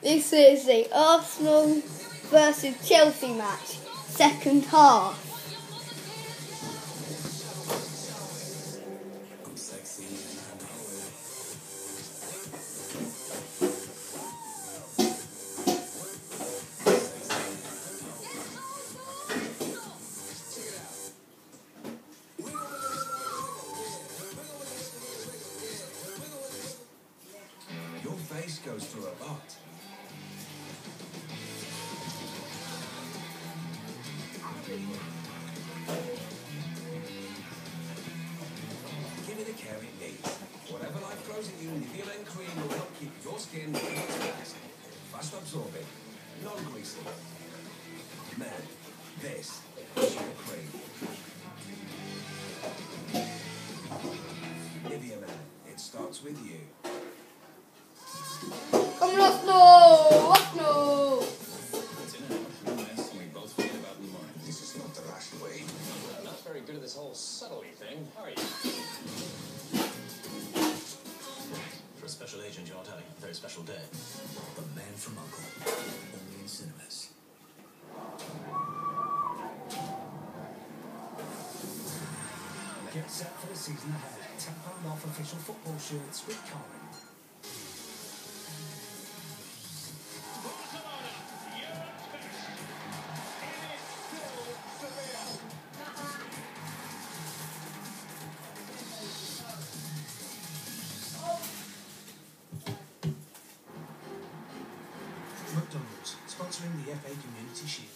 This is the Arsenal versus Chelsea match, second half. Your face goes through a lot. Give it the care it needs. Whatever life throws at you, Nivea cream will help keep your skin moisturized, fast absorbing, non-greasy. Man, this is your cream. Nivea Man, it starts with you. Come on, Arsenal! Arsenal! We both forget about the mind. This is not the rash way. Not very good at this whole subtly thing, are you? For a special agent, you're telling a very special day. The Man from U.N.C.L.E. Only in cinemas. Get set for the season ahead. £10 off official football shirts with Carling. McDonald's, sponsoring the FA Community Shield.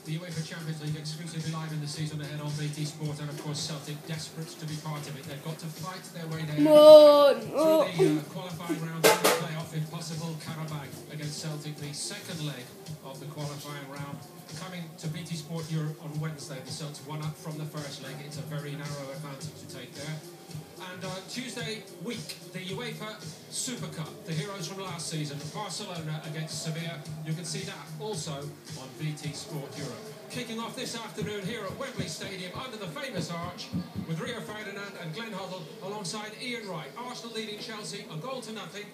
The UEFA Champions League exclusively live in the season ahead on BT Sport, and of course Celtic desperate to be part of it. They've got to fight their way down through the qualifying round of the playoff, if possible. Karabag against Celtic, the second leg of the qualifying round. Coming to BT Sport Europe on Wednesday, the Celts won up from the first leg. It's a very narrow advantage to take there. And Tuesday week, the UEFA Super Cup, the heroes from last season, Barcelona against Sevilla. You can see that also on BT Sport Europe. Kicking off this afternoon here at Wembley Stadium under the famous arch with Rio Ferdinand and Glenn Hoddle alongside Ian Wright. Arsenal leading Chelsea 1-0.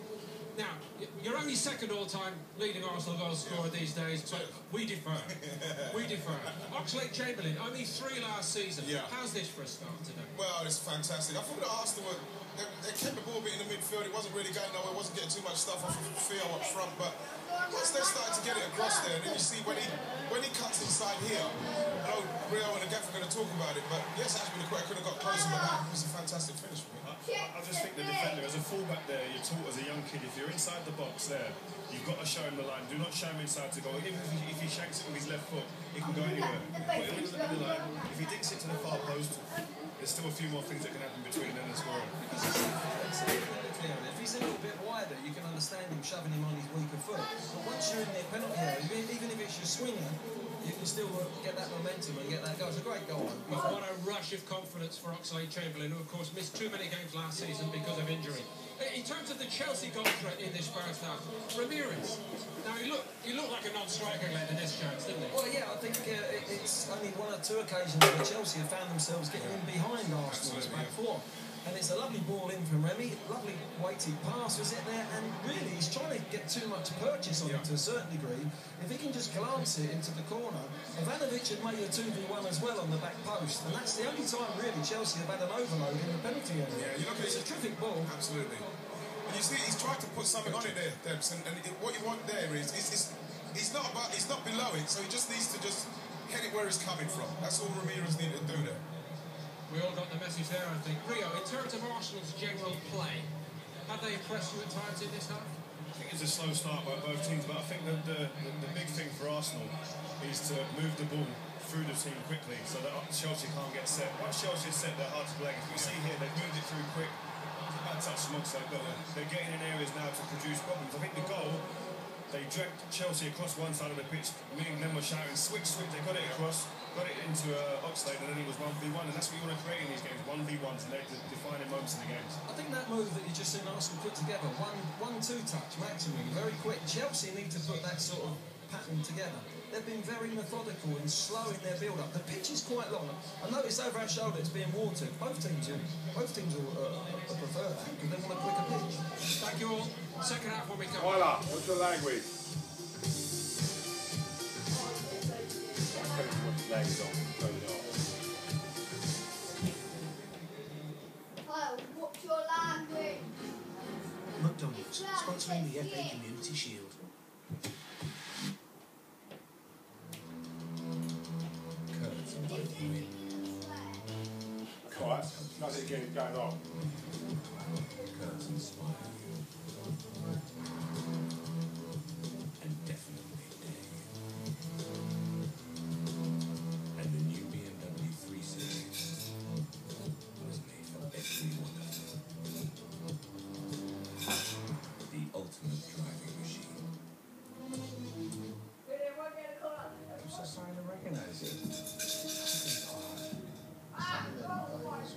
Now, you're only second all-time leading Arsenal goal scorer these days, but we defer. We defer. Oxlade-Chamberlain, only 3 last season. Yeah. How's this for a start today? Well, it's fantastic. I thought that Arsenal they kept the ball a bit in the midfield. It wasn't really going nowhere. It wasn't getting too much stuff off of Theo up front. But once they started to get it across there, and then you see when he cuts inside here, I know Rio and the Gaff are going to talk about it, but yes, actually, could have got closer, but that was a fantastic finish for me. I just think the defender, as a fullback there, you're taught as a young kid, if you're inside the box there, you've got to show him the line. Do not show him inside to go. Even if he shanks it with his left foot, he can go anywhere. Put him in the line. If he dinks it to the far post, there's still a few more things that can happen between then and scoring. If he's a little bit wider, you can understand him shoving him on his weaker foot. But once you're in their penalty area, even if it's your swinger, you can still get that momentum and get that goal. It's a great goal. Well, what a rush of confidence for Oxlade-Chamberlain, who of course missed too many games last season because of injury. In terms of the Chelsea goal threat in this first half, Ramirez. Now he looked like a non-striker in this chance, didn't he? Well, yeah, I think it's only 1 or 2 occasions where Chelsea have found themselves getting in behind Arsenal's back four. And it's a lovely ball in from Remy, lovely weighted pass, was it there? And really, he's trying to get too much purchase on it to a certain degree. If he can just glance it into the corner, Ivanovic had made a 2v1 as well on the back post, and that's the only time really Chelsea have had an overload in the penalty area. Yeah, you look at it's a terrific ball. Absolutely. And you see, he's tried to put something on it there, Debs, and what you want there is he's not below it, so he just needs to just hit it where it's coming from. That's all Ramirez needed to do there. We all got the message there, I think. Rio, in terms of Arsenal's general play, have they impressed you at times in this half? I think it's a slow start by both teams, but I think that the big thing for Arsenal is to move the ball through the team quickly so that Chelsea can't get set. Once Chelsea is set, they're hard to play. As we see here, they've moved it through quick. Bad touch from Oxlade, but they're getting in areas now to produce problems. I think the goal, they dragged Chelsea across one side of the pitch. Me and them were shouting, switch, they got it across. Got it into Oxlade, and then he was 1v1, and that's what you want to create in these games, 1v1s, and they're the defining moments in the games. I think that move that you just seen Arsenal put together, 1-2 touch maximum, very quick. Chelsea need to put that sort of pattern together. they've been very methodical in slowing their build-up. The pitch is quite long. I noticed over our shoulder it's being watered. Both teams will prefer that because they want a quicker pitch. Thank you all. Second half when we come. Voila, what's the language? Kyle, what's your language? McDonald's, sponsoring the FA Community Shield. Alright, nothing again going on. And definitely day. And the new BMW 3 Series was made for every wonderful. The ultimate driving machine. I'm so sorry to recognise you.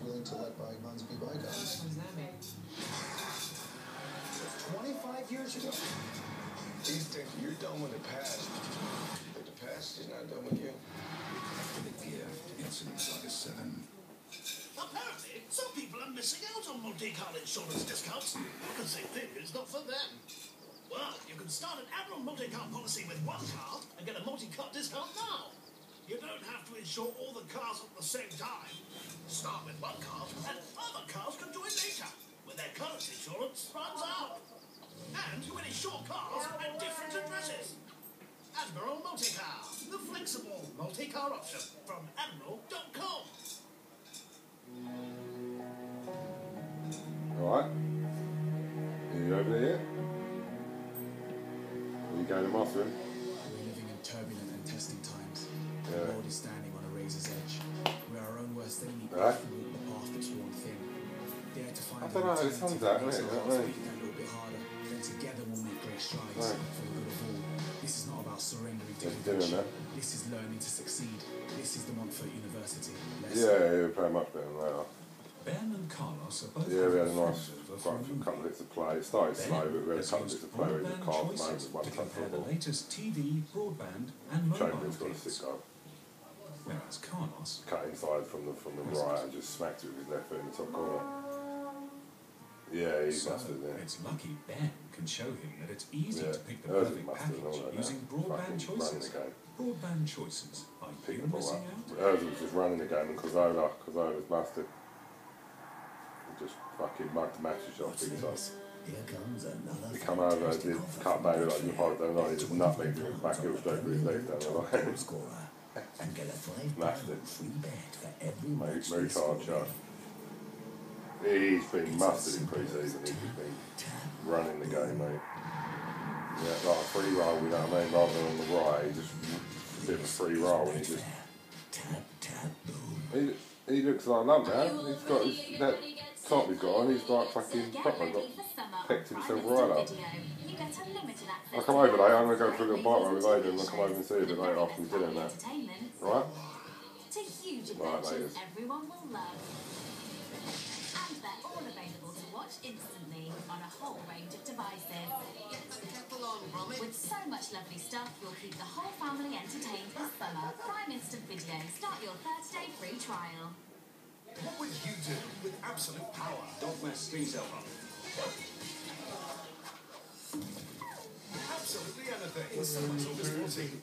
Willing to let bygones be bygones. What does that mean? 25 years ago. You think you're done with the past, but the past is not done with you. The gear incidents like a 7. Apparently, some people are missing out on multi-car insurance discounts because they think it's not for them. Well, you can start an Admiral multi-car policy with one car and get a multi-car discount now. You don't have to insure all the cars at the same time. Start with one car, and other cars can join later, when their current insurance runs out. And you can insure cars at different addresses. Admiral Multicar, the flexible multi-car option from admiral.com. Alright. Are you over here? Are you going to Mothram? We're living in turbulent and testing times. Yeah. The world is standing on a razor's edge. We're our own worst enemy. Right. We walk the path that's worn thin. Dare to find I don't know, the sun's out, isn't it? a little bit harder. Then together we'll make great strides Right. for the good of all. This is not about surrendering to Just doing that. This is learning to succeed. This is the Montfort University. Yeah, we're playing much better than that. Ben and Carlos are both Yeah, we had a nice front quite a couple of bits of play. It started slow, but we had a couple of bits of play where the car was choices one to touch compare the football. latest TV, broadband, and mobile Chamberlain's got a games. sick goal. Whereas Carlos Cut inside from the right and just smacked it with his left foot in the top corner. Yeah, he's busted there. It's lucky Ben can show him that it's easy Yeah, to pick the Urs is perfect busted and all package that using now. broadband Fucking running choices. the game. Broadband choices. Are you Pick the ball missing up. out? Urs was just running the game and Cazorla's busted. He just fucking mugged the matches off big time. Here comes another. He come over and did cut Bailey like the part down the line, he just nutmegged him back heel straight with his legs down the line. Scorer. And get a Smashed it. free bet for every Mate, very hard shot. He's been mustard in pre-season, he's just been running the game, mate. Yeah, like a free roll, you know what I mean, rather than on the right, he just a bit of a free roll and he just... He looks like a lump now, he's got his, that top he's got on, he's like fucking proper, got pecked himself right up. I'll come over later, I'm going to go for a little bike ride with Aidan and I'll come over and see you a bit later after we did it that. Right? To huge Right, adventures ladies. everyone will love. And they're all available to watch instantly on a whole range of devices. With so much lovely stuff, you'll keep the whole family entertained this summer. Prime Instant Video. Start your 30-day free trial. What would you do with absolute power? Don't mess things up. Absolutely anything. It's August 14.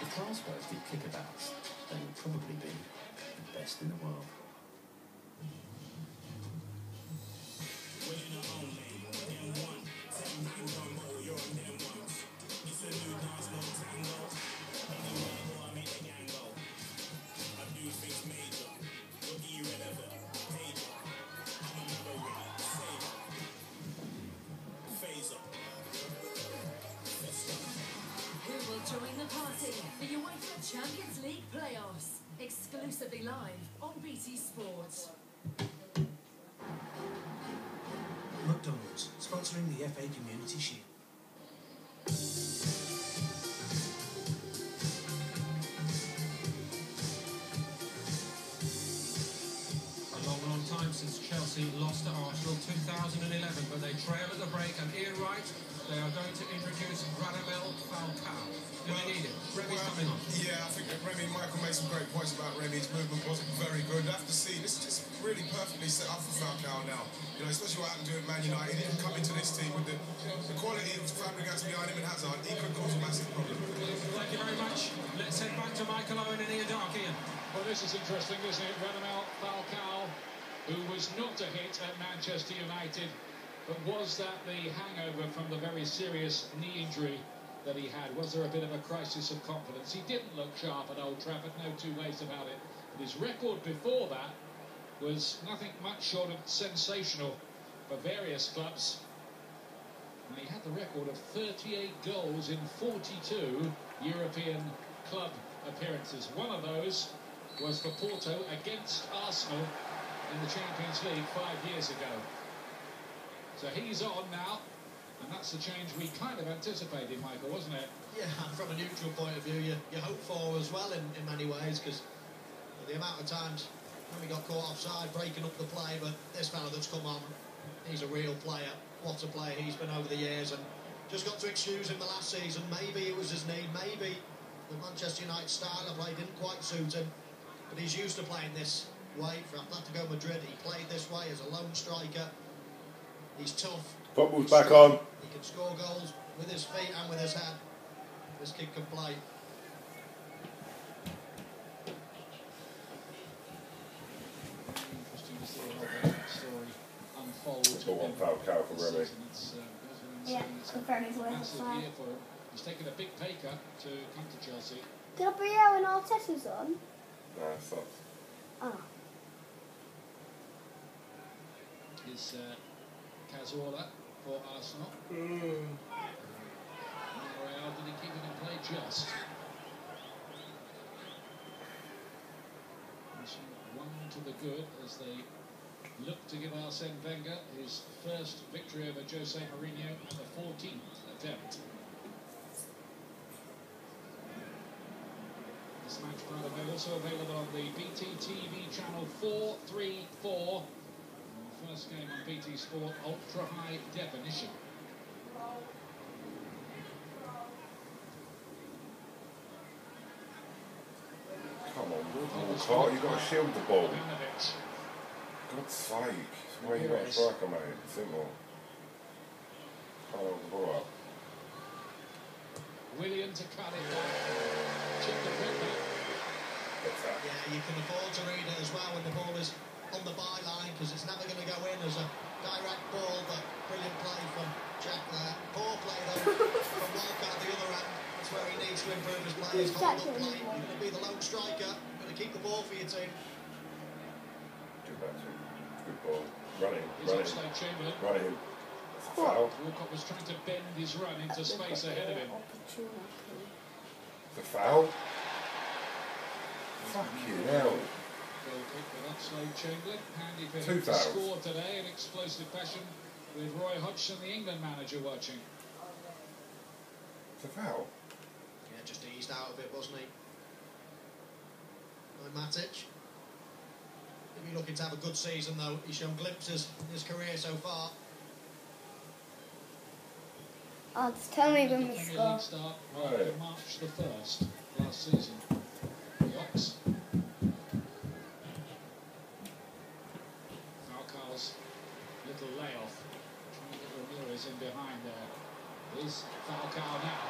If Carlsberg did kickabouts, they would probably be the best in the world. Who will join the party? The UEFA Champions League playoffs, exclusively live on BT Sport. Insurance, sponsoring the FA Community Shield. A long time since Chelsea lost to Arsenal, 2011, but they trail at the break, and Ian Wright, they are going to introduce Radamel Falcao. Do they need him? Remy's coming on. Yeah, I think that Michael made some great points about Remy. His movement wasn't very good. I have to see, this is just really perfectly set up for Falcao now. You know, especially what happened to Man United. He can come into this team with the quality of Fabregas behind him and Hazard. He could cause a massive problem. Thank you very much. Let's head back to Michael Owen and Ian Dark. Ian. Well, this is interesting, isn't it? Radamel Falcao, who was not a hit at Manchester United, but was that the hangover from the very serious knee injury that he had? Was there a bit of a crisis of confidence? He didn't look sharp at Old Trafford, no two ways about it. But his record before that was nothing much short of sensational for various clubs. And he had the record of 38 goals in 42 European club appearances. One of those was for Porto against Arsenal in the Champions League 5 years ago. So he's on now, and that's the change we kind of anticipated, Michael, wasn't it? Yeah, from a neutral point of view, you hope for as well in many ways, because the amount of times when we got caught offside, breaking up the play, but this fella that's come on, he's a real player. What a player he's been over the years, and just got to excuse him the last season. Maybe it was his knee, maybe the Manchester United style of play didn't quite suit him, but he's used to playing this way for Atletico Madrid. He played this way as a lone striker. He's tough. Football's back on. He can score goals with his feet and with his head. This kid can play. Interesting to see how that story unfolds. Football on Falcao for Remy. Yeah, confirming worth Massive of year for him. He's taken a big pay cut to come to Chelsea. Gabriel and Arteta's on? Nah, it's not. Oh. Is Cazorla for Arsenal. Monreal, did he keep it in play just? One to the good as they look to give Arsene Wenger his first victory over Jose Mourinho at the 14th attempt. This match, by the way, also available on the BT TV channel 434. First game on BT Sport, ultra high definition. Come on, Clark, you've got to shield the ball. God's sake, it's where you got a striker, mate. Simple. Can't hold the ball up. William to cut it back. Chip the ball back. Yeah, you can afford to read it as well when the ball is on the byline, because it's never going to go in as a direct ball, but brilliant play from Jack there. Poor play though from Walcott at the other end. That's where he needs to improve his play. His hold up play. You're going to be the lone striker. You're going to keep the ball for your team. Good batting. Good ball. Running. Running. That's a foul. Walcott was trying to bend his run into space ahead of him. The foul? Fucking hell. Goal kick for that slow Chamberlain. Handy for him 2 to fouls. score today in explosive fashion with Roy Hodgson, the England manager, watching. It's a foul. Yeah, just eased out of it, wasn't he? By Matic. He'll be looking to have a good season though. He's shown glimpses in his career so far. Oh, just tell me when we Premier score. League start on March the 1st last season. The Ox. Falcao's little layoff. Trying to get Ramirez in behind there. Here's Falcao now.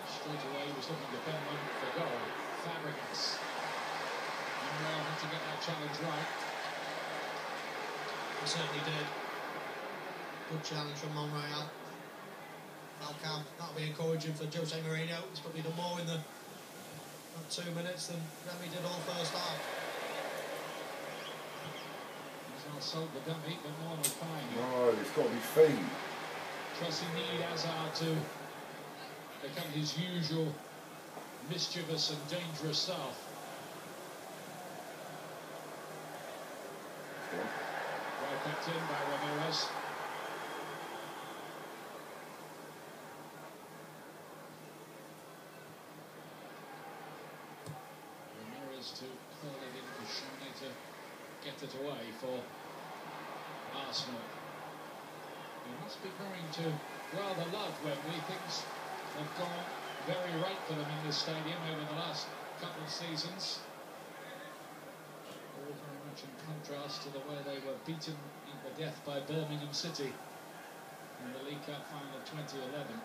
Straight away he was looking to bend one for goal. Fabregas. Monreal had to get that challenge right. He certainly did. Good challenge from Monreal. Falcao, that'll be encouraging for Jose Mourinho. He's probably done more in the 2 minutes than Remy did all first half. He's not sold the dummy, but no one will find him. No, it's got to be feet. Chelsea need Hazard to become his usual mischievous and dangerous self. in by Ramirez. Ramirez to curl it in for Shawnee to get it away for Arsenal. He must be growing to rather love Wembley. Things have gone very right for them in this stadium over the last couple of seasons. All very much in contrast to the way they were beaten to death by Birmingham City in the League Cup final of 2011.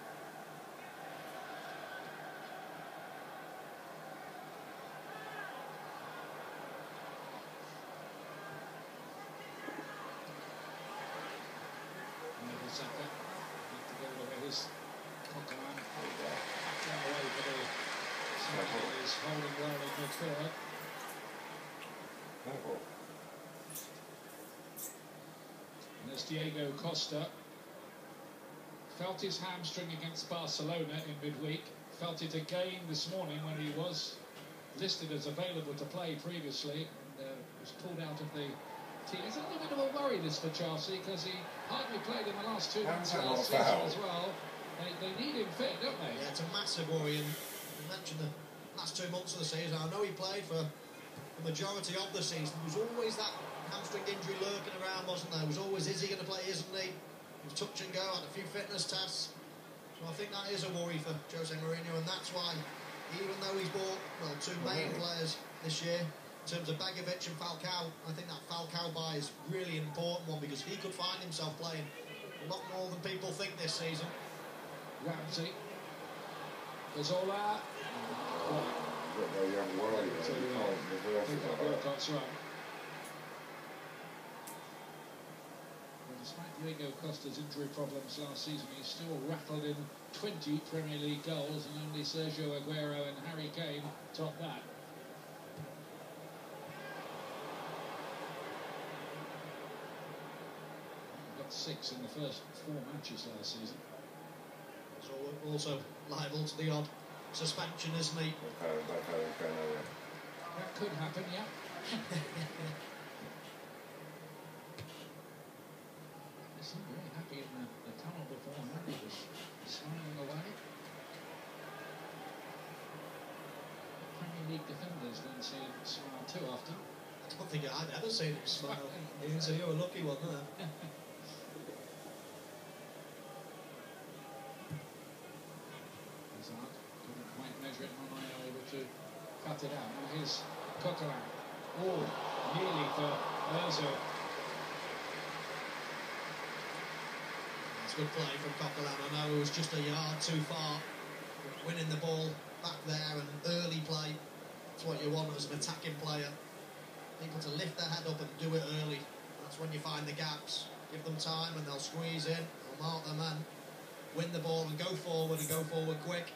Saka need to go away his Coquelin back away for the Saka is holding well in midfield. And there's Diego Costa. Felt his hamstring against Barcelona in midweek. Felt it again this morning when he was listed as available to play previously and was pulled out of the team. It's a little bit of a worry this for Chelsea because he hardly played in the last 2 months of last season as well. They need him fit, don't they? Yeah, it's a massive worry, and you mentioned the last 2 months of the season. I know he played for the majority of the season. There was always that hamstring injury lurking around, wasn't there? There was always, is he going to play, isn't he? He was touch and go, had a few fitness tests. So I think that is a worry for Jose Mourinho, and that's why, even though he's bought, well, 2 main players this year, in terms of Begovic and Falcao, I think that Falcao buy is really an important one because he could find himself playing a lot more than people think this season. Ramsey. Cazorla. Walcott's run. Well, despite Diego Costa's injury problems last season, he's still rattled in 20 Premier League goals, and only Sergio Aguero and Harry Kane top that. Got 6 in the first 4 matches last season. So also liable to the odd suspension, isn't he? That could happen, yeah. He seemed very happy in the tunnel before Harry was smiling away. Premier League defenders don't see him smile too often. I don't think I've ever seen him smile. So you're a lucky one there. Couldn't quite measure it, Monayo able to cut it out. Now here's Coquelin. Oh, nearly for Ozil. It's a good play from Coquelin. I know it was just a yard too far. Winning the ball back there and early play. That's what you want as an attacking player. People to lift their head up and do it early. That's when you find the gaps. Give them time and they'll squeeze in. They'll mark their man. Win the ball and go forward quick.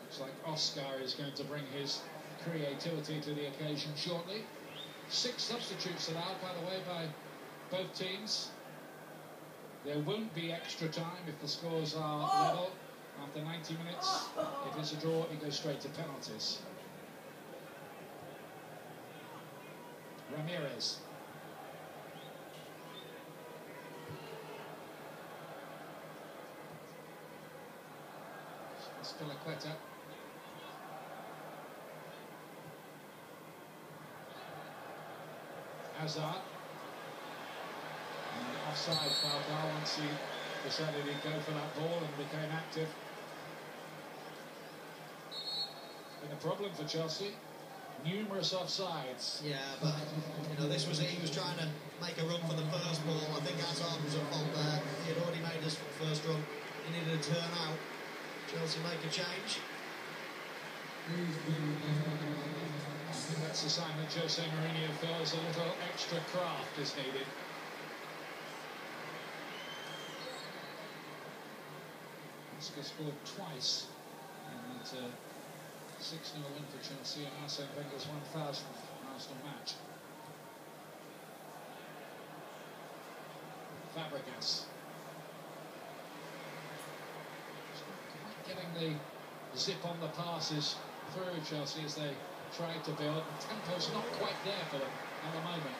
Looks like Oscar is going to bring his creativity to the occasion shortly. 6 substitutes allowed, by the way, by both teams. There won't be extra time if the scores are level after 90 minutes. If it's a draw, it goes straight to penalties. Ramirez. Spilicueta. Hazard. And offside Falcao once he decided he'd go for that ball and became active. Been a problem for Chelsea. Numerous offsides. Yeah, but you know, this was it. He was trying to make a run for the first ball. I think Hazard was at fault there. He had already made his first run. He needed to turn out. Chelsea make a change. I think that's a sign that Jose Mourinho feels a little extra craft is needed. Oscar scored twice in that 6-0 win for Chelsea in Arsene Wenger's 1000th Arsenal match. Fabregas. Getting the zip on the passes through Chelsea as they try to build. The tempo's not quite there for them at the moment.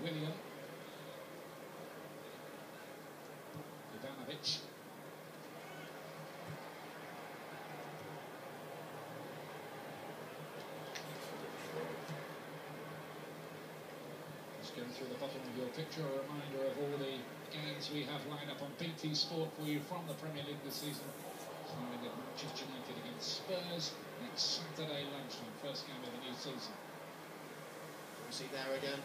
William. Ivanovic. Just going through the bottom of your picture, a reminder of all the games we have lined up on BT Sport for you from the Premier League this season. Starting at Manchester United against Spurs next Saturday lunchtime, first game of the new season. We see there again,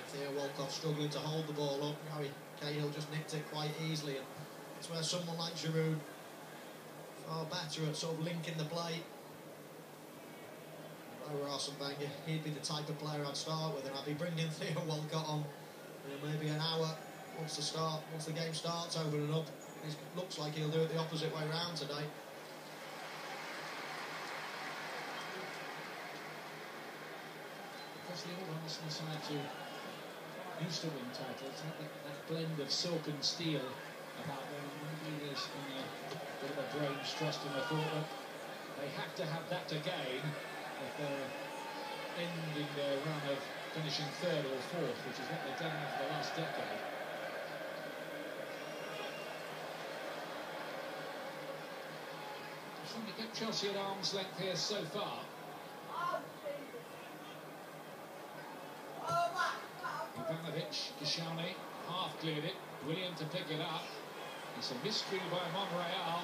Theo Walcott struggling to hold the ball up. Harry Cahill just nicked it quite easily, and it's where someone like Giroud, far better at sort of linking the play. If I were Arsene Wenger, he'd be the type of player I'd start with, and I'd be bringing Theo Walcott on maybe an hour once the game starts, opening up. It looks like he'll do it the opposite way round today. Because the old Arsenal side who used to win titles had that blend of silk and steel about them. Maybe there's been a bit of a brain's trust in the thought that they have to have that again if they're ending their run of finishing third or fourth, which is what they've done over the last decade. I think they kept Chelsea at arm's length here so far. Ivanovic, Koscielny, half cleared it. William to pick it up. It's a mystery by Monreal.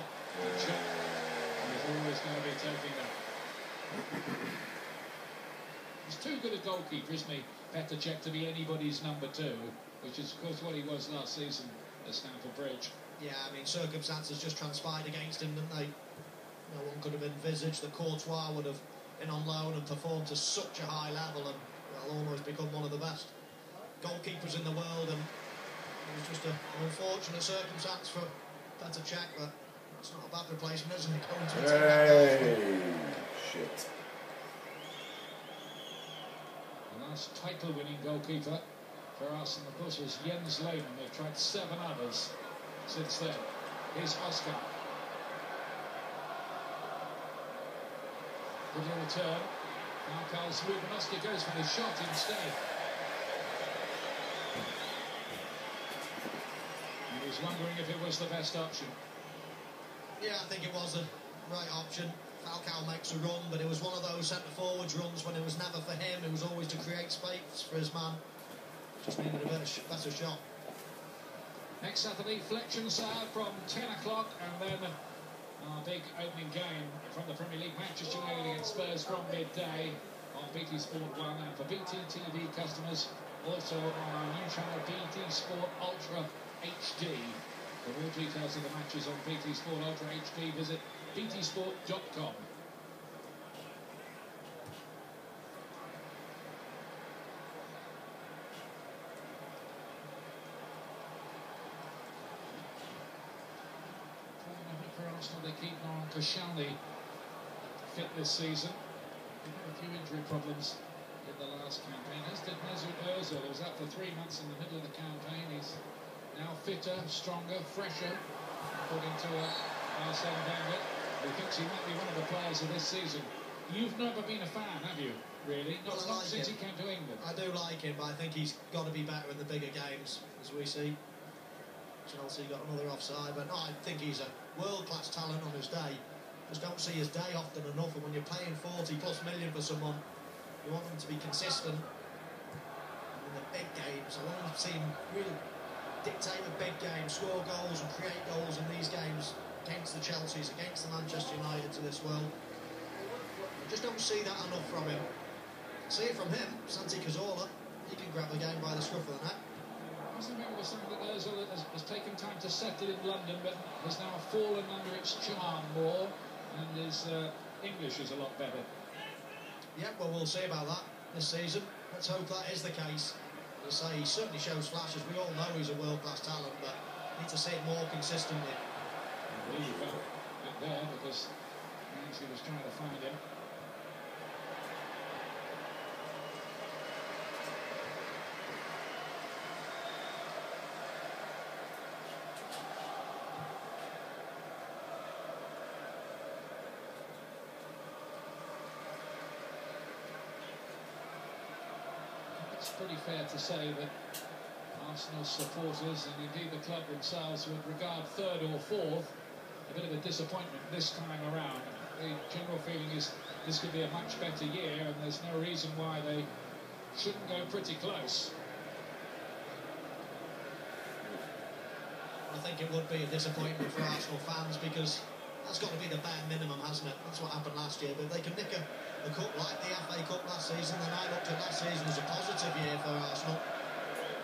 He's always going to be taking that. He's too good a goalkeeper, isn't he, Petr Cech, to be anybody's number two, which is, of course, what he was last season at Stamford Bridge. Yeah, I mean, circumstances just transpired against him, didn't they? No one could have envisaged that Courtois would have been on loan and performed to such a high level and almost become one of the best goalkeepers in the world, and it was just an unfortunate circumstance for Petr Cech, but it's not a bad replacement, isn't it? Going to Shit. The last title-winning goalkeeper for Arsenal, of course, was Jens Lehmann. They've tried 7 others since then. Here's Oscar. Good little return. Now Carl's move, and Oscar goes for the shot instead. He was wondering if it was the best option. Yeah, I think it was the right option. Falcao makes a run, but it was one of those centre-forwards runs when it was never for him. It was always to create space for his man. Just needed a better shot. Next Saturday, Fletchenside from 10 o'clock, and then our big opening game from the Premier League, Manchester United against Spurs from midday on BT Sport 1, and for BT TV customers, also on our new channel BT Sport Ultra HD. For more details of the matches on BT Sport Ultra HD, visit btsport.com. For Arsenal, they keep on Koscielny fit this season. They've had a few injury problems in the last campaign, as did Mesut Ozil, who was out for 3 months in the middle of the campaign. He's now fitter, stronger, fresher, according to Arsene Wenger, who thinks he might be one of the players of this season. You've never been a fan, have you, really? Not since he came to England. I do like him, but I think he's got to be better in the bigger games, as we see. Chelsea got another offside, but no, I think he's a world-class talent on his day. Just don't see his day often enough, and when you're paying 40+ million for someone, you want them to be consistent in the big games. I want to see him really dictate the big games, score goals and create goals in these games against the Chelseas, against the Manchester United to this world. I just don't see that enough from him. See it from him, Santi Cazorla. He can grab the game by the scruff of the neck. I remember something that Ozil has taken time to settle in London, but has now fallen under its charm more, and his English is a lot better. Yeah, well, we'll see about that this season. Let's hope that is the case. As I say, he certainly shows flashes. We all know he's a world-class talent, but need to see it more consistently. I believe you felt it there, because Ramsey was trying to find him. it's pretty fair to say that Arsenal supporters and indeed the club themselves would regard third or fourth a bit of a disappointment this time around. The general feeling is this could be a much better year, and there's no reason why they shouldn't go pretty close. I think it would be a disappointment for Arsenal fans, because that's got to be the bare minimum, hasn't it? That's what happened last year. But they can nick a cup like the FA Cup last season, then I looked at last season as a positive year for Arsenal.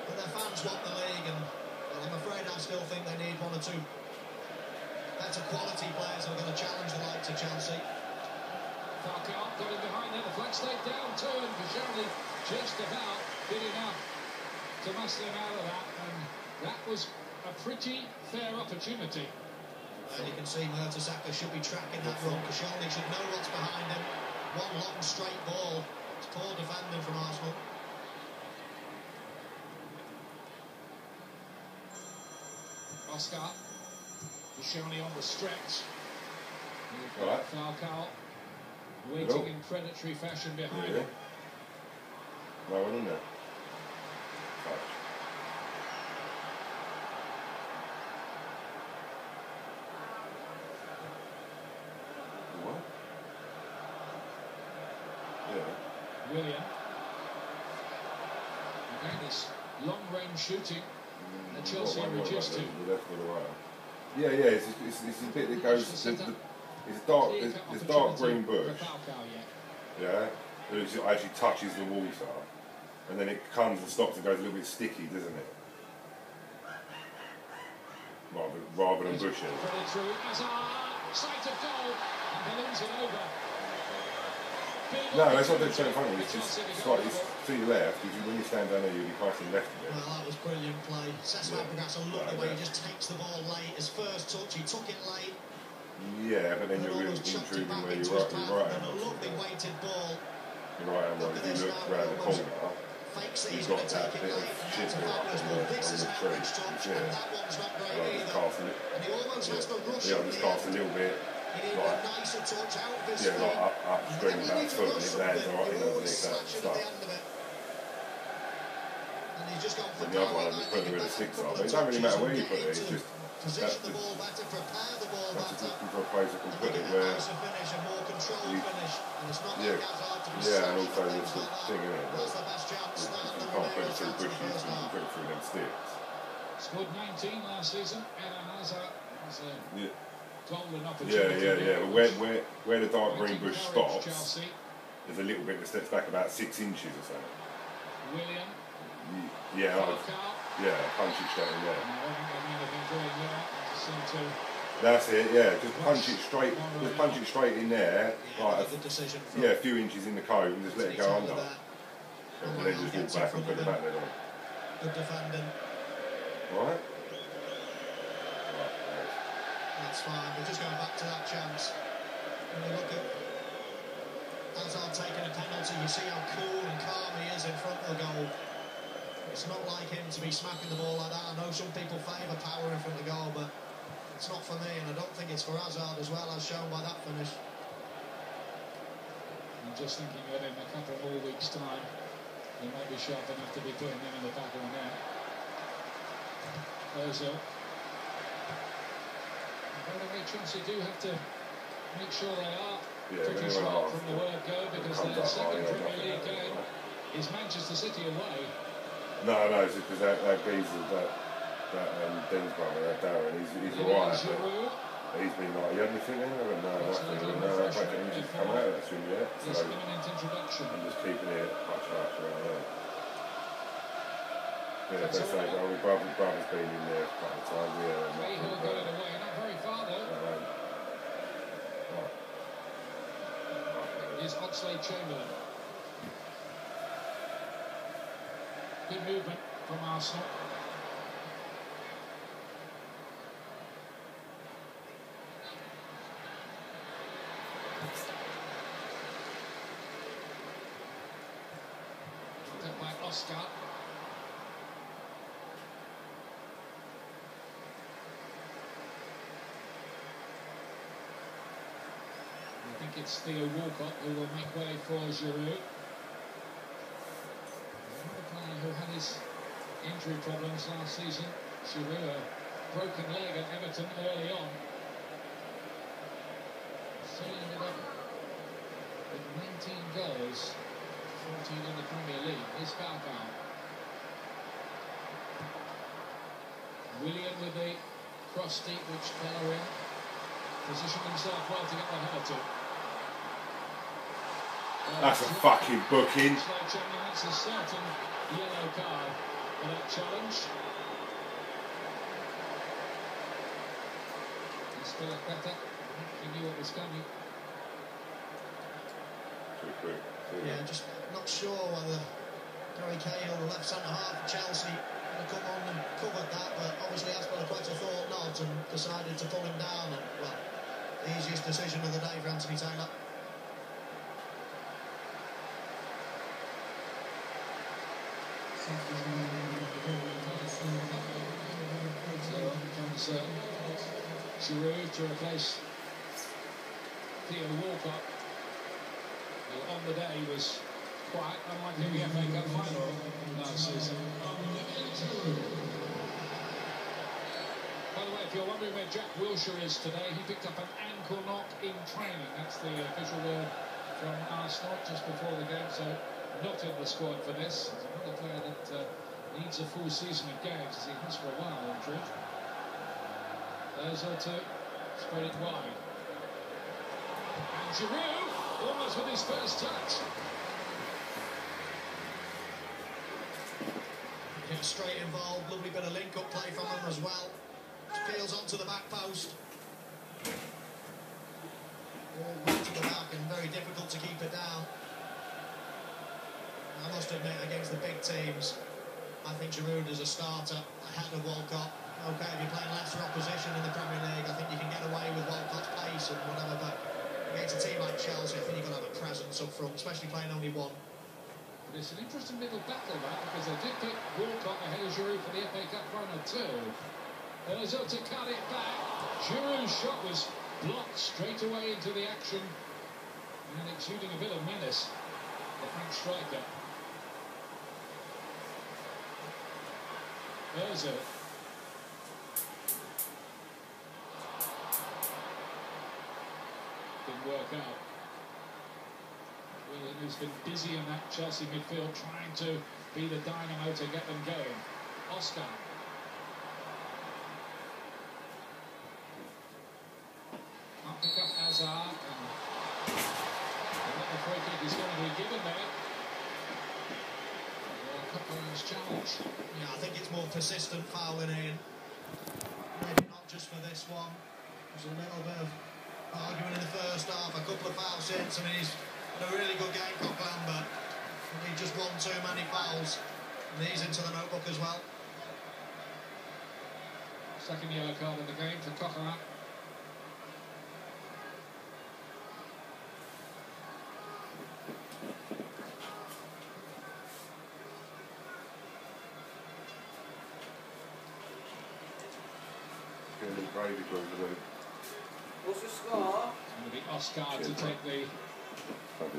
But their fans want the league, and well, I'm afraid I still think they need one or two better quality players who are going to challenge the likes of Chelsea. Falcao got him behind there, the flag stayed down, turn for Shirley, just about did enough to muscle him out of that, and that was a pretty fair opportunity. And you can see Mertesacker should be tracking that run. Koscielny should know what's behind him. One long straight ball. It's poor defending from Arsenal. Oscar. Koscielny on the stretch. Right. Falcao waiting in predatory fashion behind him. No one in there. What? Yeah. William. Again, this long-range shooting that Chelsea reduced to. Yeah, it's a bit that goes. It's dark green bush. Yeah, it actually touches the water, and then it comes and stops and goes a little bit sticky, doesn't it? Rather than bushes. Sight of goal, and balloons it over. No, that's not dead straight in front of you. It's just slightly to your left. When you stand down there, you'll be casting left a bit. Well, that was brilliant play. Cesc Fabregas, I love the way he just takes the ball late. His first touch, he took it late. Yeah, but then you're really intruding where you're right. And a lovely weighted ball. You're right, and if you look round the corner, you've got that bit of shit bit on the tree. Yeah. I'll just cast a little bit. Like, yeah, like upstream about a foot, and it lands right in underneath that stuff. And the other one, I'm just putting it where the sticks are. But it don't really matter where you put it, it's just that's the looking for a place I can put it where you, yeah, and also there's the thing in it that you can't put it through bushes, you can put it through them sticks. Scored 19 last season, Eden Hazard was a golden Yeah, opportunity. but where the dark green bush stops, there's a little bit that steps back about 6 inches or something. William. Yeah, punch it straight in there. That's it, yeah. Just punch it straight in there. Like a few inches in the cove, and just let it go under. And then just walk back and put the back lid on. Good defending. Right? That's fine. We're just going back to that chance. When you look at Hazard taking a penalty, you see how cool and calm he is in front of the goal. It's not like him to be smacking the ball like that. I know some people favour power in front of the goal, but it's not for me, and I don't think it's for Hazard as well, as shown by that finish. I'm just thinking that in a couple more weeks' time, they might be sharp enough to be putting them in the back of the net. Ozil. By the way, Chelsea do have to make sure they are pretty sharp from the word go, because their second Premier League game is Manchester City away. No, it's because that geezer, that Den's brother, that Darren, he's alright, but he's been like, you had anything in there? No, nothing. No, I don't think he's come out of that swim yet. So I'm just keeping it hush around there. Yeah, they say, oh, my brother's been in there a couple of times, Cahill got it away, not very far though. Is Oxlade-Chamberlain. Good movement from Arsenal. Picked up by Oscar. I think it's Theo Walcott who will make way for Giroud. his injury problems last season. Giroud, a broken leg at Everton early on. Still ended up with 19 goals, 14 in the Premier League. Here's Falcao. Willian with the cross deep, which Bellerin positioned himself well to get the header to. That's a fucking booking. That's a certain yellow card for that challenge. He's still at better. He knew what was coming. Too quick. Yeah, just not sure whether Gary Cahill, the left centre half for Chelsea, would have come on and covered that, but obviously Azpilicueta thought not and decided to pull him down. And well, the easiest decision of the day for Anthony Taylor. So comes Giroud to replace Theo Walcott, who on the day was quite unlike the FA Cup final last season. By the way, if you're wondering where Jack Wilshere is today, he picked up an ankle knock in training. That's the official word from Arsenal just before the game, so not in the squad for this. He's another player that needs a full season of games, as he has for a while, in truth. Ozil to spread it wide. And Giroud, almost with his first touch. Gets straight involved, lovely bit of link-up play from him as well. Peels onto the back post. All back to the back and very difficult to keep it down. I must admit, against the big teams, I think Giroud is a starter ahead of Walcott. Okay, if you're playing lesser opposition in the Premier League, I think you can get away with Walcott's pace and whatever, but against a team like Chelsea, I think you've got to have a presence up front, especially playing only one. But it's an interesting middle battle, that, because they did pick Walcott ahead of Giroud for the FA Cup final too. Ozil to cut it back. Giroud's shot was blocked straight away into the action and exuding a bit of menace, the French striker. Ozil. Didn't work out. Willian, who's been busy in that Chelsea midfield, trying to be the dynamo to get them going. Oscar. I'll pick up Hazard, and the free kick is going to be given there. Challenge. Yeah, I think it's more persistent fouling in. Maybe not just for this one. There's a little bit of argument in the first half, a couple of foul since. I mean, he's had a really good game, Coquelin, but he just won too many fouls. And he's into the notebook as well. Second yellow card in the game for Coquelin. What's the score? It's going to be Oscar to take the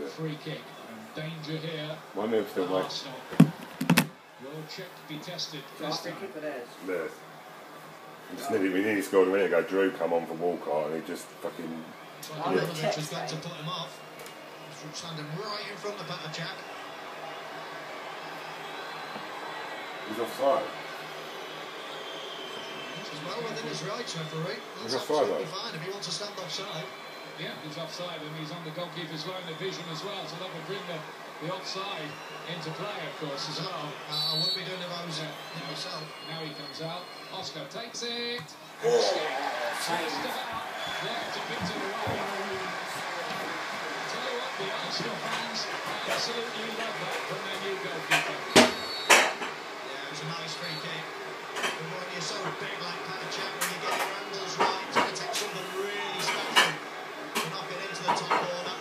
free kick. And danger here. 1-0 still, mate. Arsenal. Will check be tested. Last free kick for theirs. Yes. We nearly scored a minute ago. Drew come on for Walcott and he just fucking. Ivanovic has got to put him off. He's standing right in front of Petr Cech. He's offside. He's well within his rights, referee. That's He's offside, absolutely fine if he wants to stand offside. Yeah, he's offside and he's on the goalkeeper's line of vision as well, so that would bring the offside into play, of course, as well. I wouldn't be doing if I was myself. Now he comes out. Oscar takes it. Chased about. There to Victor Rowe. Tell you what, the Arsenal fans absolutely love that from their new goalkeeper. Yeah, it was a nice free kick. But when you're so big like Petr Cech, when you get your angles right, it's going to take something really special to knock it into the top corner.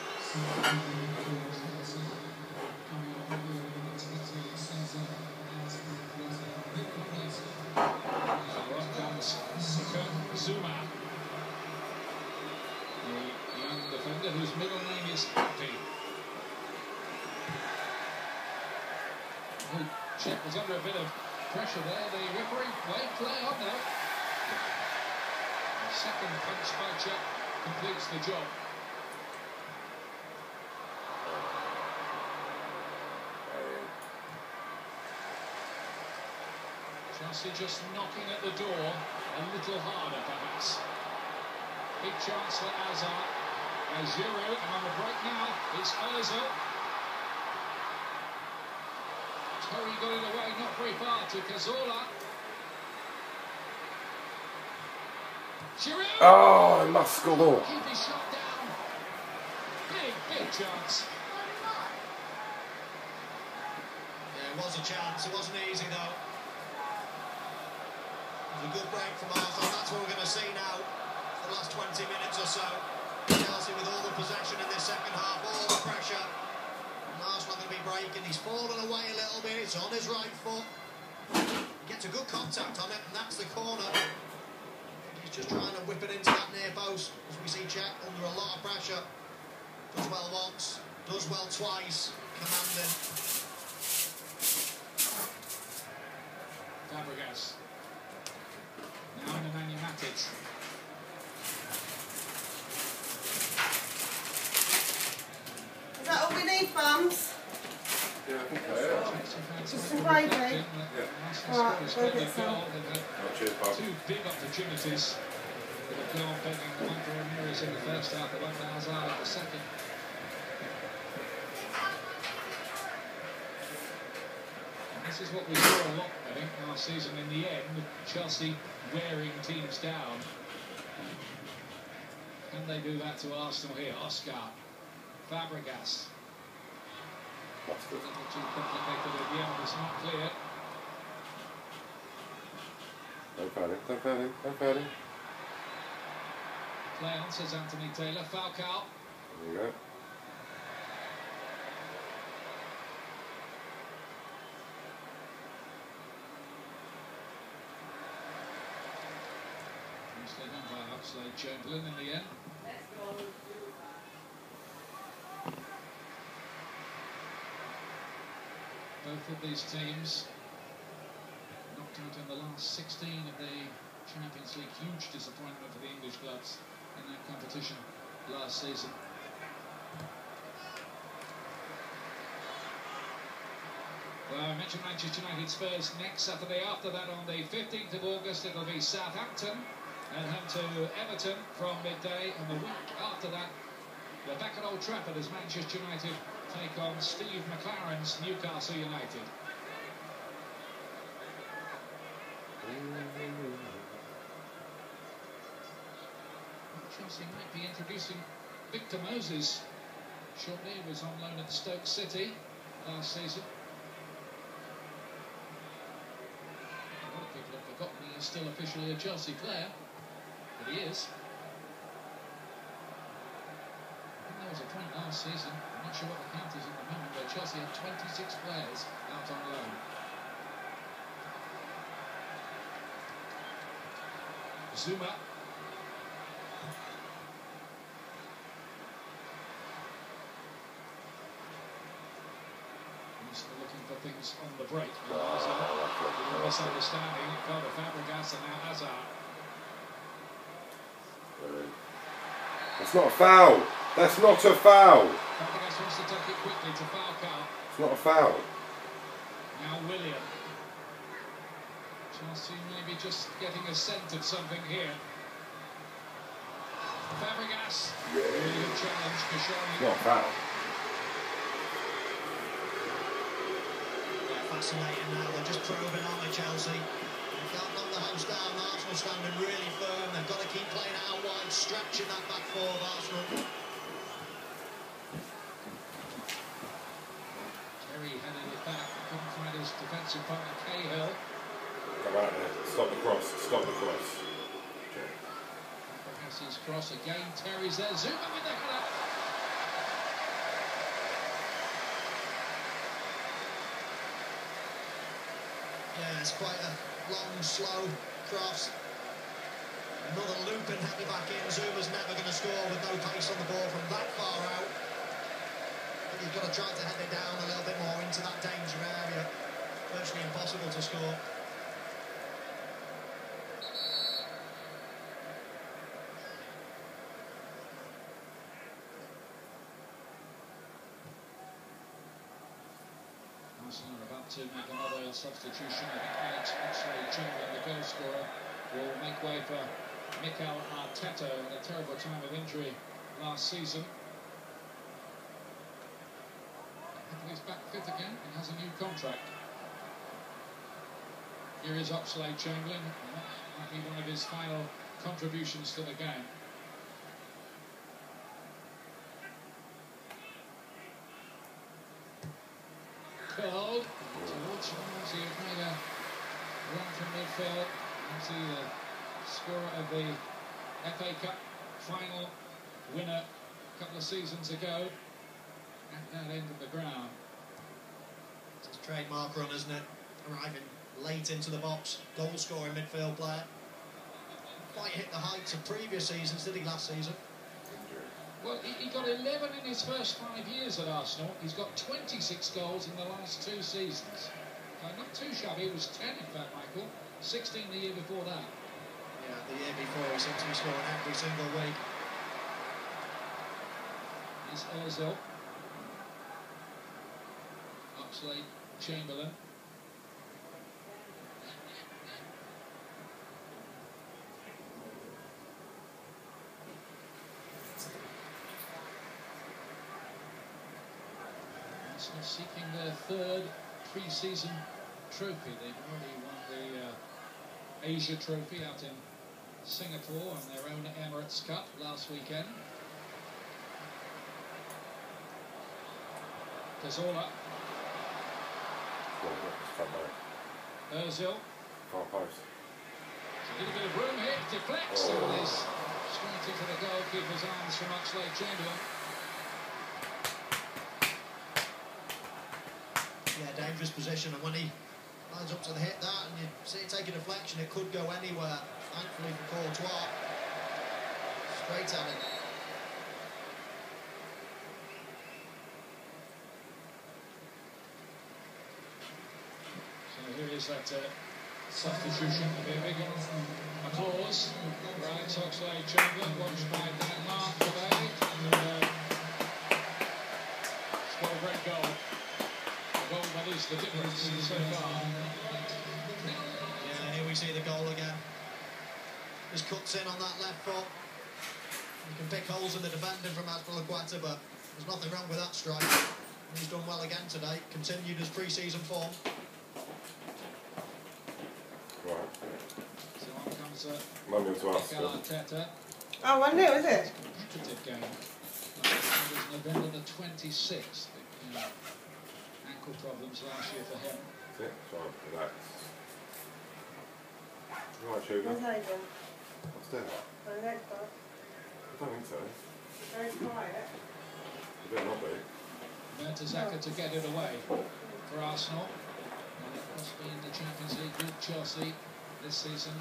Zuma, the young defender whose middle name is Happy. Czech was under a bit of pressure there. The referee waved play on now. The second punch by Czech completes the job. Chelsea just knocking at the door a little harder, perhaps. Big chance for Hazard. Giroud, and on the break now, it's Ozil. Terry got it away, not very far to Cazorla. Giroud! Oh, he must score. Keep his shot down. Big chance. Yeah, it was a chance. It wasn't easy, though. It was a good break from Arsenal. That's what we're going to see now for the last 20 minutes or so. Chelsea with all the possession in this second half, all the pressure. And Arsenal going to be breaking. He's fallen away a little bit. It's on his right foot. He gets a good contact on it, and that's the corner. He's just trying to whip it into that near post. As we see Czech under a lot of pressure. Does well once, does well twice. Commanding. Fabregas. Now Nemanja Matic. Is that all we need, Bums? Yeah, I think so. Just some gravy? Yeah. Alright, we'll get some. Cheers, Bob. Two big opportunities that have gone begging one for Ramirez in the first half, the one for Hazard in the second. And this is what we saw a lot, I think, last season in the end, with Chelsea wearing teams down. Can they do that to Arsenal here? Oscar. Fabregas. A little too complicated at the end, it's not clear. Don't foul him, don't foul him, don't foul him. Play on, says Anthony Taylor. Falcao. There you go. Nicely done by Oxlade-Chamberlain in the end. Both of these teams knocked out in the last 16 of the Champions League. Huge disappointment for the English clubs in that competition last season. Well, I mentioned Manchester United Spurs next Saturday. After that, on the 15th of August, it'll be Southampton and home to Everton from midday. And the week after that, they're back at Old Trafford as Manchester United take on Steve McLaren's Newcastle United. Chelsea might be introducing Victor Moses. Shortly, he was on loan at Stoke City last season. A lot of people have forgotten he is still officially a Chelsea player, but he is. I think there was a point last season, I'm not sure what the count is at the moment, where Chelsea had 26 players out on loan. Zuma. Still looking for things on the break. Misunderstanding. It fell to Fabregas and now Hazard. That's not a foul. That's not a foul. Fabregas wants to take it quickly to Falcao. It's not a foul. Now William. Chelsea maybe just getting a scent of something here. Fabregas. Really good challenge for Koscielny. It's not a foul. Fascinating now, they're just probing on the Chelsea. They can't knock the house down. Arsenal standing really firm. They've got to keep playing out wide, stretching that back four of Arsenal. Terry headed it back, couldn't find his defensive partner Cahill. Come out there, stop the cross, stop the cross. Fabregas' cross again, Terry's there, Zuma with the header. Yeah, it's quite a long, slow cross. Another looping header back in. Zuma's never going to score with no pace on the ball from that far out. But you've got to try to head it down a little bit more into that danger area. virtually impossible to score. Arsenal are about to make another substitution. I think Oxlade-Chamberlain, the goal scorer, will make way for Mikel Arteta at a terrible time of injury last season. He's back fifth again and has a new contract. Here is Oxlade-Chamberlain. That might be one of his final contributions to the game. Curled towards Ramsey, who made a run from midfield. Ramsey, the scorer of the FA Cup final winner a couple of seasons ago. At that end of the ground. It's his trademark run, isn't it? Arriving late into the box, goal scoring midfield player. Quite hit the heights of previous seasons, did he, last season? Well, he got 11 in his first 5 years at Arsenal. He's got 26 goals in the last 2 seasons. Not too shabby, it was 10 in fact, Michael. 16 the year before that. Yeah, the year before he seemed to be scoring every single week. Here's Ozil. Oxlade-Chamberlain. Arsenal seeking their 3rd pre-season trophy. They've already won the Asia Trophy out in Singapore and their own Emirates Cup last weekend. Cazorla. Ozil. Far post. A little bit of room here, deflects and is straight into the goalkeeper's arms from Oxlade-Chamberlain. Yeah, dangerous position, and when he lines up to hit that and you see it take a deflection, it could go anywhere. Thankfully for Courtois. Straight at him. Here is that substitution. A big applause. Right, Oxlade-Chamberlain, watched by Denmark today. Scored a great goal. A goal that is the difference so far. Yeah, here we see the goal again. Just cuts in on that left foot. You can pick holes in the defending from Azpilicueta, but there's nothing wrong with that strike. He's done well again today. Continued his pre-season form. Right. So on comes Mikel Arteta. Oh, 1-0, is it? Competitive game. It was November the 26th. Ankle problems last year for him. That's it. Try and relax. Right, Sugar. What's Hayden? What's that? My leg bar. I don't think so. Very quiet. It better not be. Mertesacker to get it away for Arsenal. And it must be in the Champions League with Chelsea this season.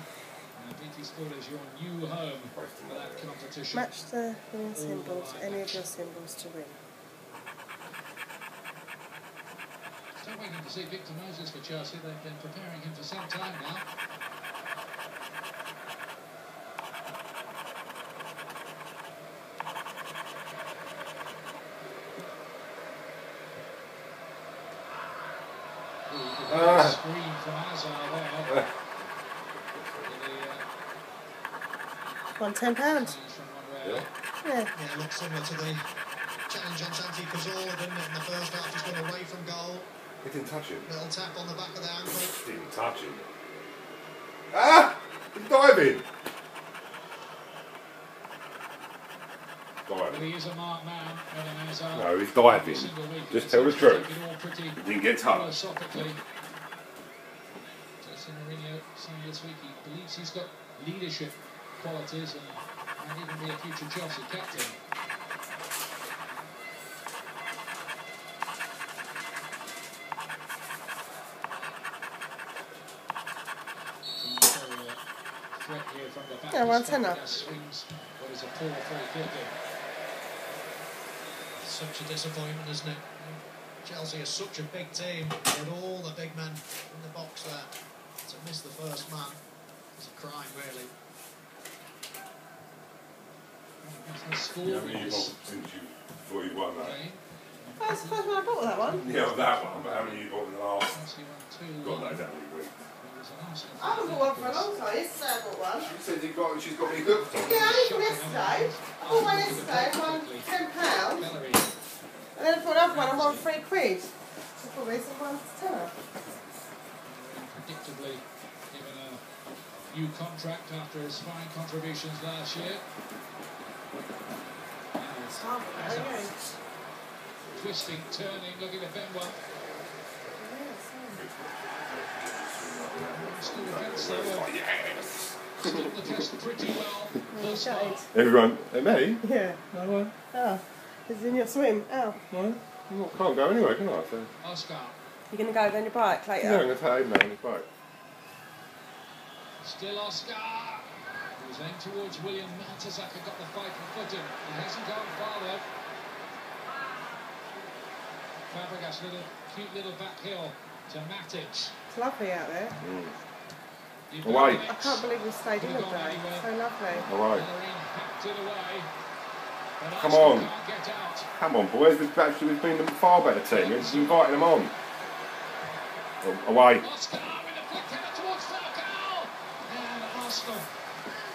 BT Sport is your new home for that competition. Match the winning symbols, any of your symbols to win. Still waiting to see Victor Moses for Chelsea. They've been preparing him for some time now. Screen from Hazard there. Won £10. Yeah. Yeah. It looks similar to the challenge on Santi Cazorla, didn't it? In the first half, he's gone away from goal. He didn't touch him. Little tap on the back of the ankle. Didn't touch him. Ah! He's diving! But he is a marked man, Eden Hazard. No, he's diving. Just tell the truth. He didn't get touched. Philosophically. Jose Mourinho saying this week he believes he's got leadership qualities and might even be a future Chelsea captain. Threat here from the back. Yeah, well, tenner. Swings what is a poor free kick. Such a disappointment, isn't it? Chelsea is such a big team, with all the big men in the box there. To miss the first man is a crime, really. Yeah, I mean, you've since you thought you won that. That's the first one I bought that one. Yeah, well, that one, but how many you bought in the last? God knows how many weeks. I haven't bought one for a long time. Yesterday I bought one. She said she's got me hooked on. Yeah, only from yesterday. I bought one yesterday, I won £10. And then I bought another one, I won £3. So probably someone's turn. Predictably given a new contract after his fine contributions last year. Twisting, turning, looking at Benwa. Still against the test pretty well. Thus far. Everyone, me? Yeah. No one. Oh, is in your swim? Oh. No. Can't go anywhere, can I? So. Oscar. You're going to go down your bike later? Yeah, I'm going to take Aiden down his bike. Still Oscar. He was aimed towards William. Mertesacker got the fight for footing. He hasn't gone far though. Fabregas, cute little back hill to Matic. It's lovely out there. Away. I can't believe we stayed in all day. It's so lovely. Away. Come on. Come on, boys. We've actually been a far better team. We're just inviting them on. Away. Oscar with a flick header towards Falcao. And Arsenal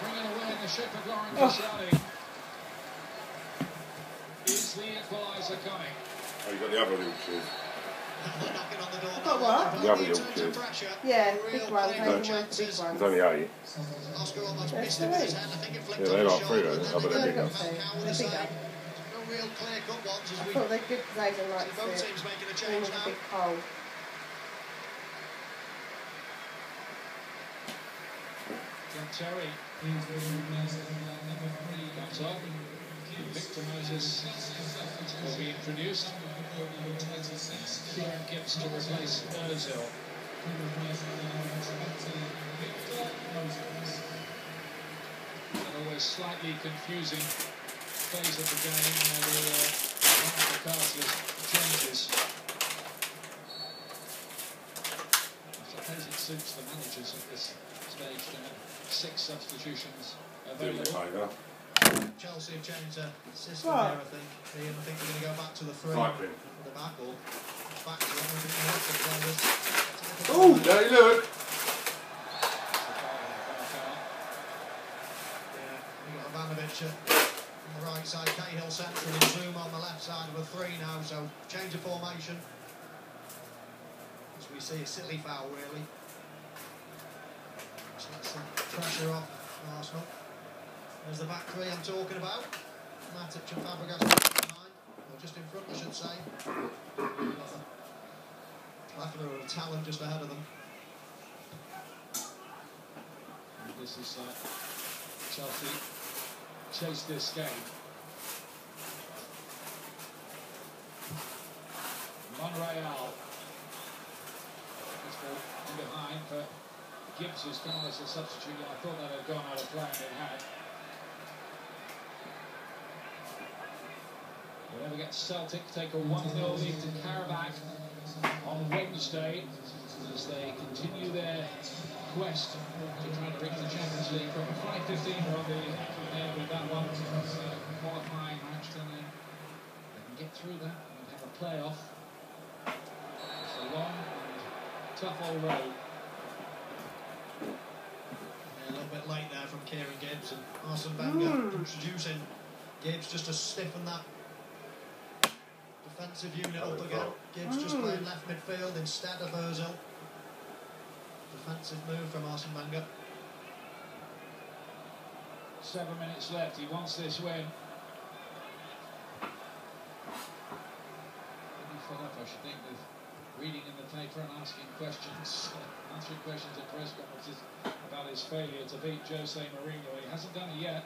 bringing away the shape of Laurent Koscielny. Is the equaliser coming? Oh, you got the other little shoes. Got what? The other little shoes. Yeah, big one. No. There's only 8. There's 3. Yeah, they're like 3 though. I bet they're bigger. They're bigger. I thought they're good because they don't like to bring a big hole. Terry comes on. Victor Moses will be introduced. Kieran Gibbs to replace Ozil. An always slightly confusing phase of the game where the casters changes. I suppose it suits the managers at this stage to have 6 substitutions available. Chelsea have changed their system there, I think. Ian, I think they're going to go back to the 3 at the back, or back to the players. Oh, dirty look! Yeah, you've got Ivanovic on the right side, Cahill central, and Zoom on the left side of a 3 now, so change of formation. As we see a silly foul, really. So that's some pressure off Arsenal. There's the back 3 I'm talking about. Matic and Fabregas behind, or just in front, I should say. Plethora of talent just ahead of them. This is Chelsea chase this game. Monreal. This ball in behind, but Gibbs has gone as a substitute. I thought that had gone out of play, and it had. Whenever gets Celtic take a 1-0 lead to Karabakh on Wednesday as they continue their quest to try to reach the Champions League from 5:15. We're on the air with that one qualifying match, then they can get through that and have a playoff. It's a long and tough old road. Yeah, a little bit late there from Kieran Gibbs and Arsene Wenger introducing Gibbs just to stiffen that defensive unit up again. Gibbs just playing left midfield instead of Ozil. Defensive move from Arsene Wenger. 7 minutes left. He wants this win. Pretty fed up, I should think, with reading in the paper and asking questions, answering questions at press conferences about his failure to beat Jose Mourinho. He hasn't done it yet.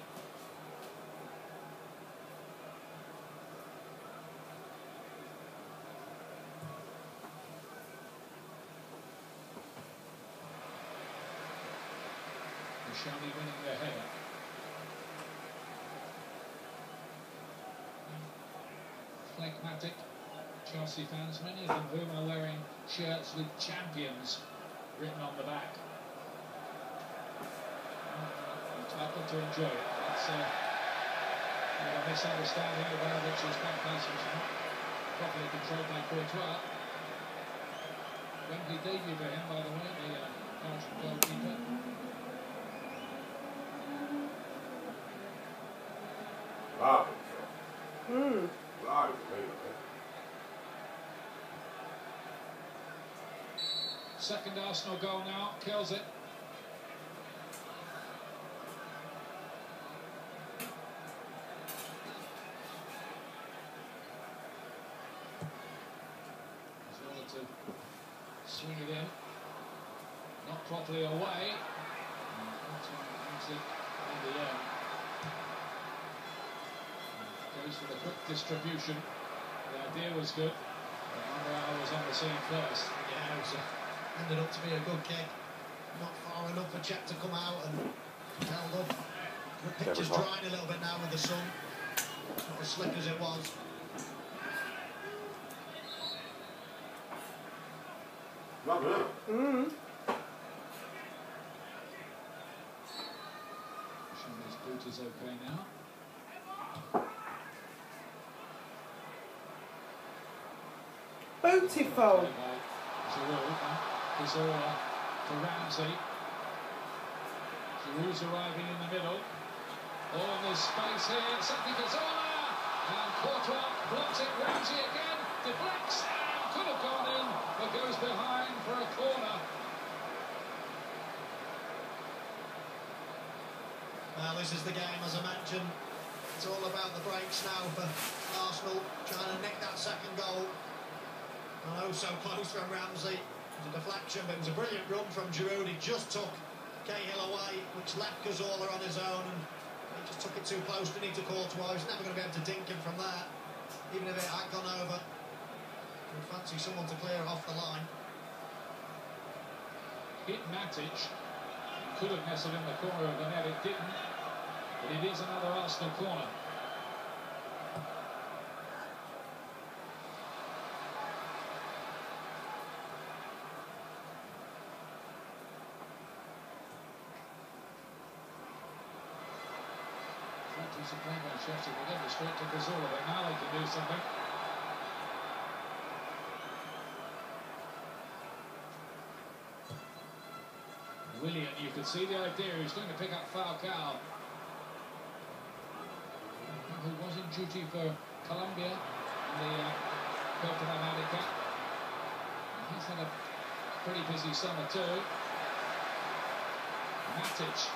Koscielny winning the header. Phlegmatic. Chelsea fans, many of them whom are wearing shirts with champions written on the back. I've got to enjoy it. It's a misunderstanding of Ivanović's back pass was not properly controlled by Courtois. Wembley debut for him, by the way, the Belgian goalkeeper. Wow. Hmm. Wow. Second Arsenal goal now, kills it. As well to swing it in, not properly away. In the end. Goes for the quick distribution. The idea was good. Monreal was on the scene first. Yeah, it was ended up to be a good kick. Not far enough for Czech to come out and held up. The pitch is drying a little bit now with the sun. Not as slick as it was. Not really. His boot is okay now. Beautiful. Cazorla to Ramsey. Giroud's arriving in the middle. Oh, and there's space here. Santi Cazorla! And Courtois blocks it. Ramsey again. Deflects. Could have gone in, but goes behind for a corner. Well, this is the game, as I mentioned. It's all about the breaks now for Arsenal, trying to nick that second goal. And oh, so close from Ramsey. It was a deflection, but it was a brilliant run from Giroud. He just took Cahill away, which left Cazorla on his own, and he just took it too close, didn't he, to Courtois. He's never going to be able to dink him from there, even if it had gone over. He'd fancy someone to clear off the line. Hit Matic. Could have nestled in the corner of the net, it didn't. But it is another Arsenal corner. Piece of play by Chelsea. They get it straight to Cazorla, but now they can do something. Willian, you could see the idea. He's going to pick up Falcao, who was in duty for Colombia in the Copa America. He's had a pretty busy summer too. Matic.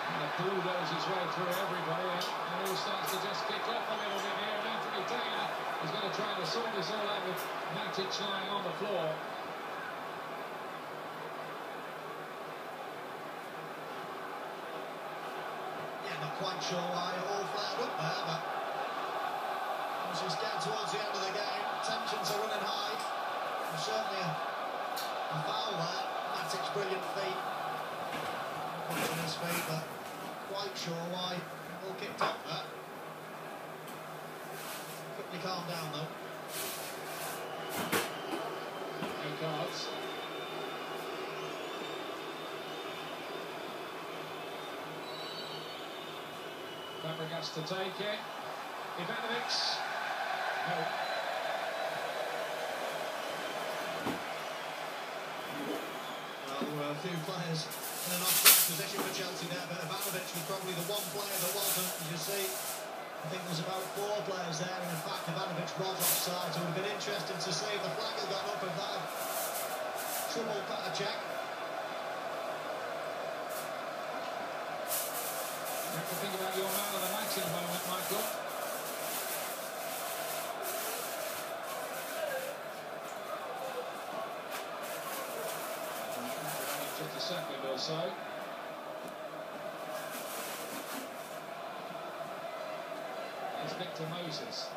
And the bulldoze his way through everybody, and all starts to just kick off a little bit here. And Anthony Taylor is going to try to sort this all out with Matic lying on the floor. Yeah, not quite sure why it all flared up there, but as he's getting towards the end of the game, tensions are running high. There's certainly a foul there. Matic's brilliant feet. On his feet, but quite sure why it all kicked off there. Quickly calm down though. No cards. Fabregas to take it. Ivanović. No. Well, a few players in an offside position for Chelsea there, but Ivanović was probably the one player that wasn't. As you see, I think there's about 4 players there, and in fact Ivanović was offside, so it would have been interesting to see if the flag had gone up if that had troubled Petr Cech. You have to think about your man of the match in a moment, Michael. Just a second or so. It's Victor Moses.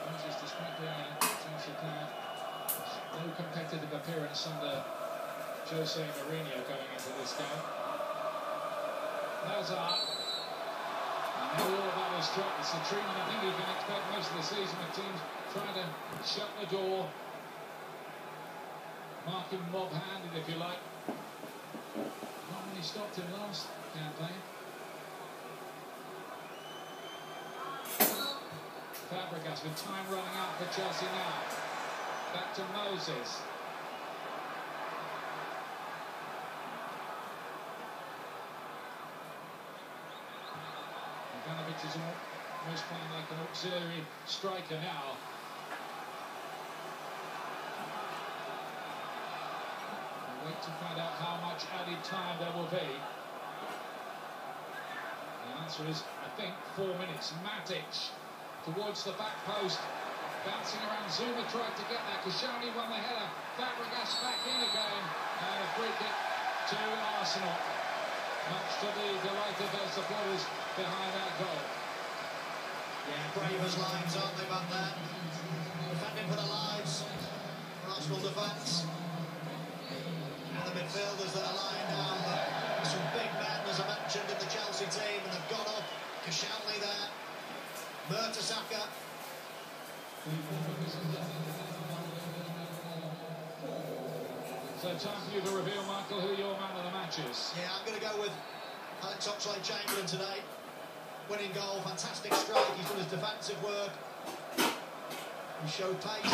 Moses, despite being a Chelsea player, no competitive appearance under Jose Mourinho going into this game. Hazard. Now all about his shot. It's the treatment I think you can expect most of the season with teams trying to shut the door. Mark him mob-handed, if you like. Not when he stopped him last campaign. Fabregas with time running out for Chelsea now. Back to Moses. Ivanovic is almost playing like an auxiliary striker now. We'll wait to find out how much added time there will be. The answer is, I think, 4 minutes. Matic towards the back post, bouncing around. Zuma tried to get there. Koscielny won the header. Fabregas back in again, and a free kick to Arsenal. Much to the delight of their supporters behind that goal. Yeah, brave as lions, aren't they, back there? Defending for their lives. Arsenal defence. And the midfielders that are lying down, but some big men, as I mentioned, in the Chelsea team, and they've got up. Koscielny there. Mertesacker. So time for you to reveal, Michael, who your man of the match is. Yeah, I'm going to go with Alex Oxlade-Chamberlain today. Winning goal, fantastic strike. He's done his defensive work. He showed pace.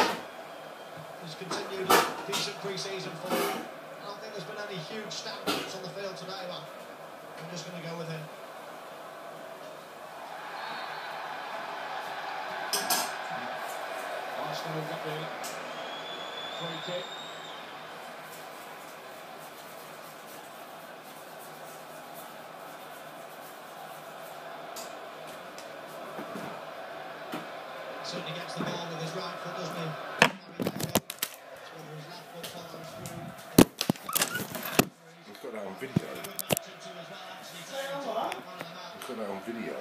He's continued his decent pre-season form. I don't think there's been any huge standouts on the field today, but I'm just going to go with him. Arsenal got the free kick. Certainly gets the ball with his right foot, doesn't he? He's got that on video. He's got that on video.